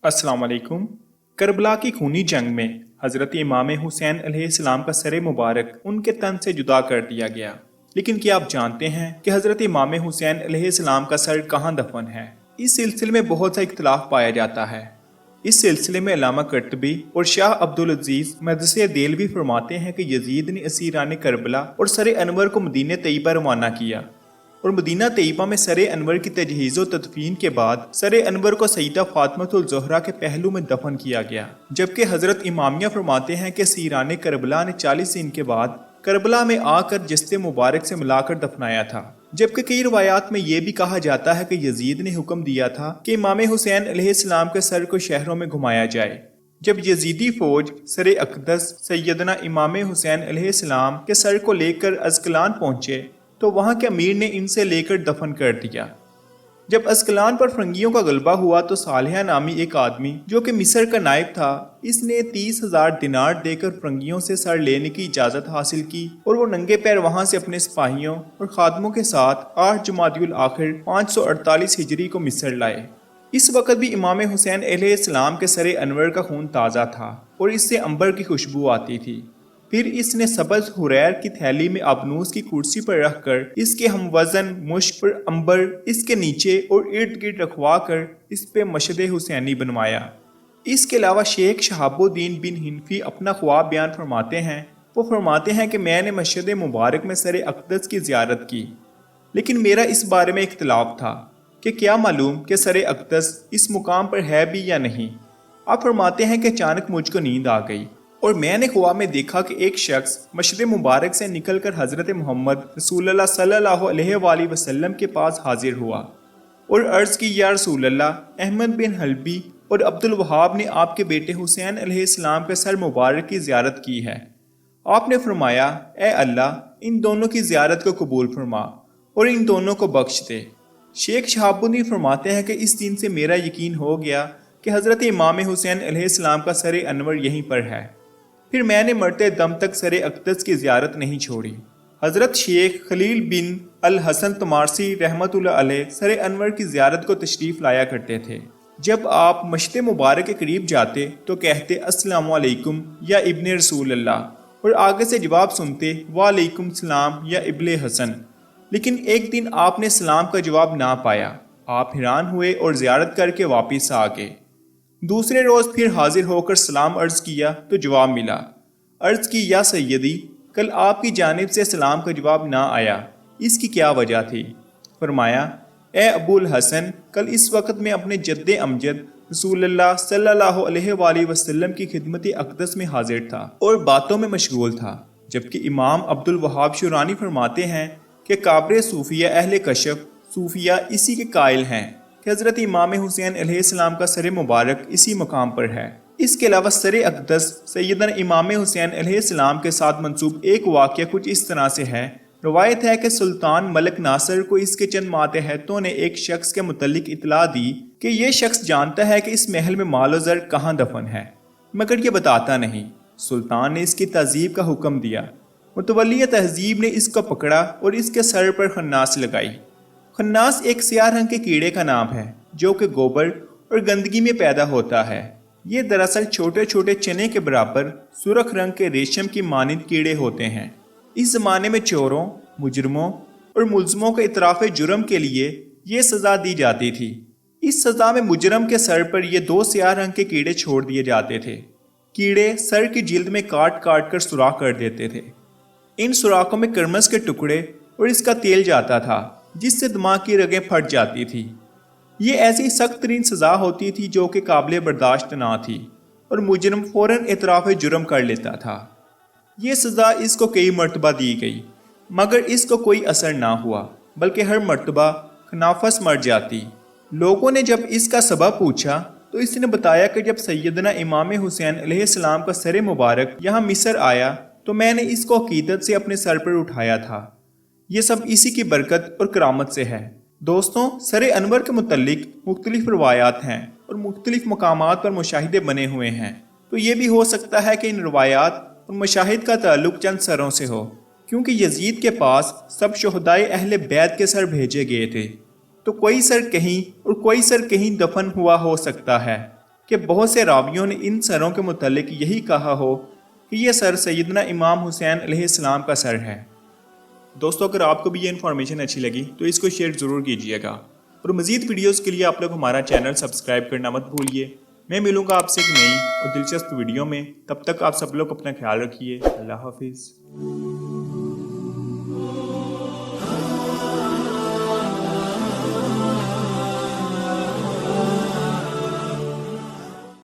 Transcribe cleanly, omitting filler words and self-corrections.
अस्सलाम वालेकुम। करबला की खूनी जंग में हज़रत इमाम हुसैन अलैहिस्सलाम का सर मुबारक उनके तन से जुदा कर दिया गया। लेकिन क्या आप जानते हैं कि हज़रत इमाम हुसैन अलैहिस्सलाम का सर कहाँ दफन है? इस सिलसिले में बहुत सा इख्तलाफ पाया जाता है। इस सिलसिले में अल्लामा कर्तबी और शाह अब्दुल अजीज मदरसे देलवी फरमाते हैं कि यजीद ने असीरान करबला और सर अनवर को मदीने तैयबा रवाना किया और मदीना तैयबा में सर अनवर की तजहीज़ व तदफीन के बाद सर अनवर को सईदा फातिमतुल ज़हरा के पहलू में दफन किया गया। जबकि हज़रत इमामिया फरमाते हैं कि सीरान करबला ने 40 दिन के बाद करबला में आकर जस्ते मुबारक से मिलाकर दफनाया था। जबकि कई रवायात में यह भी कहा जाता है कि यजीद ने हुक्म दिया था कि इमाम हुसैन अलैहिस्सलाम के सर को शहरों में घुमाया जाए। जब यजीदी फौज सर अक़दस सैयदना इमाम हुसैन अलैहिस्सलाम के सर को लेकर अस्कलान पहुंचे तो वहां के अमीर ने इनसे लेकर दफन कर दिया। जब अस्कलान पर फरंगियों का गलबा हुआ तो सालिहा नामी एक आदमी जो कि मिस्र का नायब था, इसने 30,000 दिनार देकर फरंगियों से सर लेने की इजाज़त हासिल की और वो नंगे पैर वहां से अपने सिपाहियों और खादमों के साथ 8 जुमादियुल आखिर 548 हिजरी को मिस्र लाए। इस वक्त भी इमाम हुसैन अलैहिस्सलाम के सर अनवर का खून ताज़ा था और इससे अंबर की खुशबू आती थी। फिर इसने सबज हुरैर की थैली में आबनूस की कुर्सी पर रखकर इसके हम वजन मुश्क और अंबर इसके नीचे और इर्द गिर्द रखवा कर इस पे मशद हुसैनी बनवाया। इसके अलावा शेख शहाबुद्दीन बिन हिनफी अपना ख्वाब बयान फरमाते हैं। वो फरमाते हैं कि मैंने मशद मुबारक में सर अक़दस की ज़ियारत की, लेकिन मेरा इस बारे में इख्तलाफ था कि क्या मालूम कि सर अक़दस इस मुकाम पर है भी या नहीं। आप फरमाते हैं कि अचानक मुझको नींद आ गई और मैंने ख्वाब में देखा कि एक शख्स मशद मुबारक से निकलकर हज़रत मोहम्मद रसूलुल्लाह सल्लल्लाहु अलैहि वसल्लम के पास हाजिर हुआ और अर्ज़ की, या रसूलल्लाह, अहमद बिन हल्बी और अब्दुल वहाब ने आपके बेटे हुसैन अलैहिस्सलाम के सर मुबारक की ज़ियारत की है। आपने फरमाया, ए अल्लाह, इन दोनों की ज़ियारत को कबूल फरमा और इन दोनों को बख्श दे। शेख शहाबुद्दीन फरमाते हैं कि इस दिन से मेरा यकीन हो गया कि हज़रत इमाम हुसैन अलैहिस्सलाम का सर अनवर यहीं पर है। फिर मैंने मरते दम तक सर अक़दस की ज़ियारत नहीं छोड़ी। हज़रत शेख खलील बिन अल हसन तमारसी रहमतुल्लाह अलैह सर अनवर की ज़ियारत को तशरीफ़ लाया करते थे। जब आप मशद मुबारक के करीब जाते तो कहते, अस्सलामु अलैकुम या इब्ने रसूलल्लाह, और आगे से जवाब सुनते, वालेकुम सलाम या इब्ने हसन। लेकिन एक दिन आपने सलाम का जवाब ना पाया। आप हैरान हुए और ज़ियारत करके वापस आ गए। दूसरे रोज़ फिर हाजिर होकर सलाम अर्ज़ किया तो जवाब मिला। अर्ज़ की, या सैयदी, कल आपकी जानिब से सलाम का जवाब ना आया, इसकी क्या वजह थी? फरमाया, ए अबुल हसन, कल इस वक्त में अपने जद्दे अमजद रसूलुल्लाह सल्लल्लाहु अलैहि वसल्लम की खिदमत अक़दस में हाजिर था और बातों में मशगूल था। जबकि इमाम अब्दुल वहाब शुरानी फरमाते हैं कि काबरे सूफिया अहले कशफ सूफिया इसी के कायल हैं कि हज़रत इमाम हुसैन अलैहिस्सलाम का सर मुबारक इसी मकाम पर है। इसके अलावा सर अक़दस सैयदना इमाम हुसैन अलैहिस्सलाम के साथ मंसूब एक वाक़या कुछ इस तरह से है। रवायत है कि सुल्तान मलिक नासिर को इसके चंद मातहतों ने एक शख्स के मुतल्लिक इतला दी कि यह शख्स जानता है कि इस महल में माल ज़र कहाँ दफन है, मगर ये बताता नहीं। सुल्तान ने इसकी तहजीब का हुक्म दिया। मुतवल्ली तहजीब ने इसको पकड़ा और इसके सर पर खन्नास लगाई। खन्नास एक स्याह रंग के कीड़े का नाम है जो कि गोबर और गंदगी में पैदा होता है। ये दरअसल छोटे छोटे चने के बराबर सुर्ख रंग के रेशम की मानिंद कीड़े होते हैं। इस ज़माने में चोरों, मुजरमों और मुल्ज़मों के इतराफ़ जुर्म के लिए ये सज़ा दी जाती थी। इस सज़ा में मुजरम के सर पर ये 2 स्याह रंग के कीड़े छोड़ दिए जाते थे। कीड़े सर की जिल्द में काट काट कर सुराख कर देते थे। इन सुराखों में करमस के टुकड़े और इसका तेल जाता था, जिससे दिमाग की रगें फट जाती थी। ये ऐसी सख्त तरीन सज़ा होती थी जो कि काबिल बर्दाश्त ना थी और मुजरम फ़ौरन इतराफ़ जुर्म कर लेता था। ये सज़ा इसको कई मरतबा दी गई, मगर इसको कोई असर ना हुआ, बल्कि हर मरतबा खनाफस मर जाती। लोगों ने जब इसका सबब पूछा तो इसने बताया कि जब सैयदना इमाम हुसैन अलैहिस्सलाम का सर मुबारक यहाँ मिस्र आया तो मैंने इसको अकीदत से अपने सर पर उठाया था। ये सब इसी की बरकत और करामत से है। दोस्तों, सर अनवर के मुतल्लिक मुख्तलिफ रवायात हैं और मुख्तलिफ मकामात पर मुशाहिदे बने हुए हैं, तो ये भी हो सकता है कि इन रवायात और मशाहिद का ताल्लुक चंद सरों से हो, क्योंकि यजीद के पास सब शुहदाए अहले बैत के सर भेजे गए थे, तो कोई सर कहीं और कोई सर कहीं दफन हुआ हो सकता है। کہ بہت سے راویوں نے ان سروں کے متعلق یہی کہا ہو کہ یہ سر سیدنا امام حسین علیہ السلام کا سر ہے۔ دوستو، اگر آپ کو بھی یہ انفارمیشن اچھی لگی تو اس کو شیئر ضرور کیجیے گا، اور مزید ویڈیوز کے لیے آپ لوگ ہمارا چینل سبسکرائب کرنا مت بھولیے۔ میں ملوں گا آپ سے ایک نئی اور دلچسپ ویڈیو میں، تب تک آپ سب لوگ اپنا خیال رکھیے۔ اللہ حافظ۔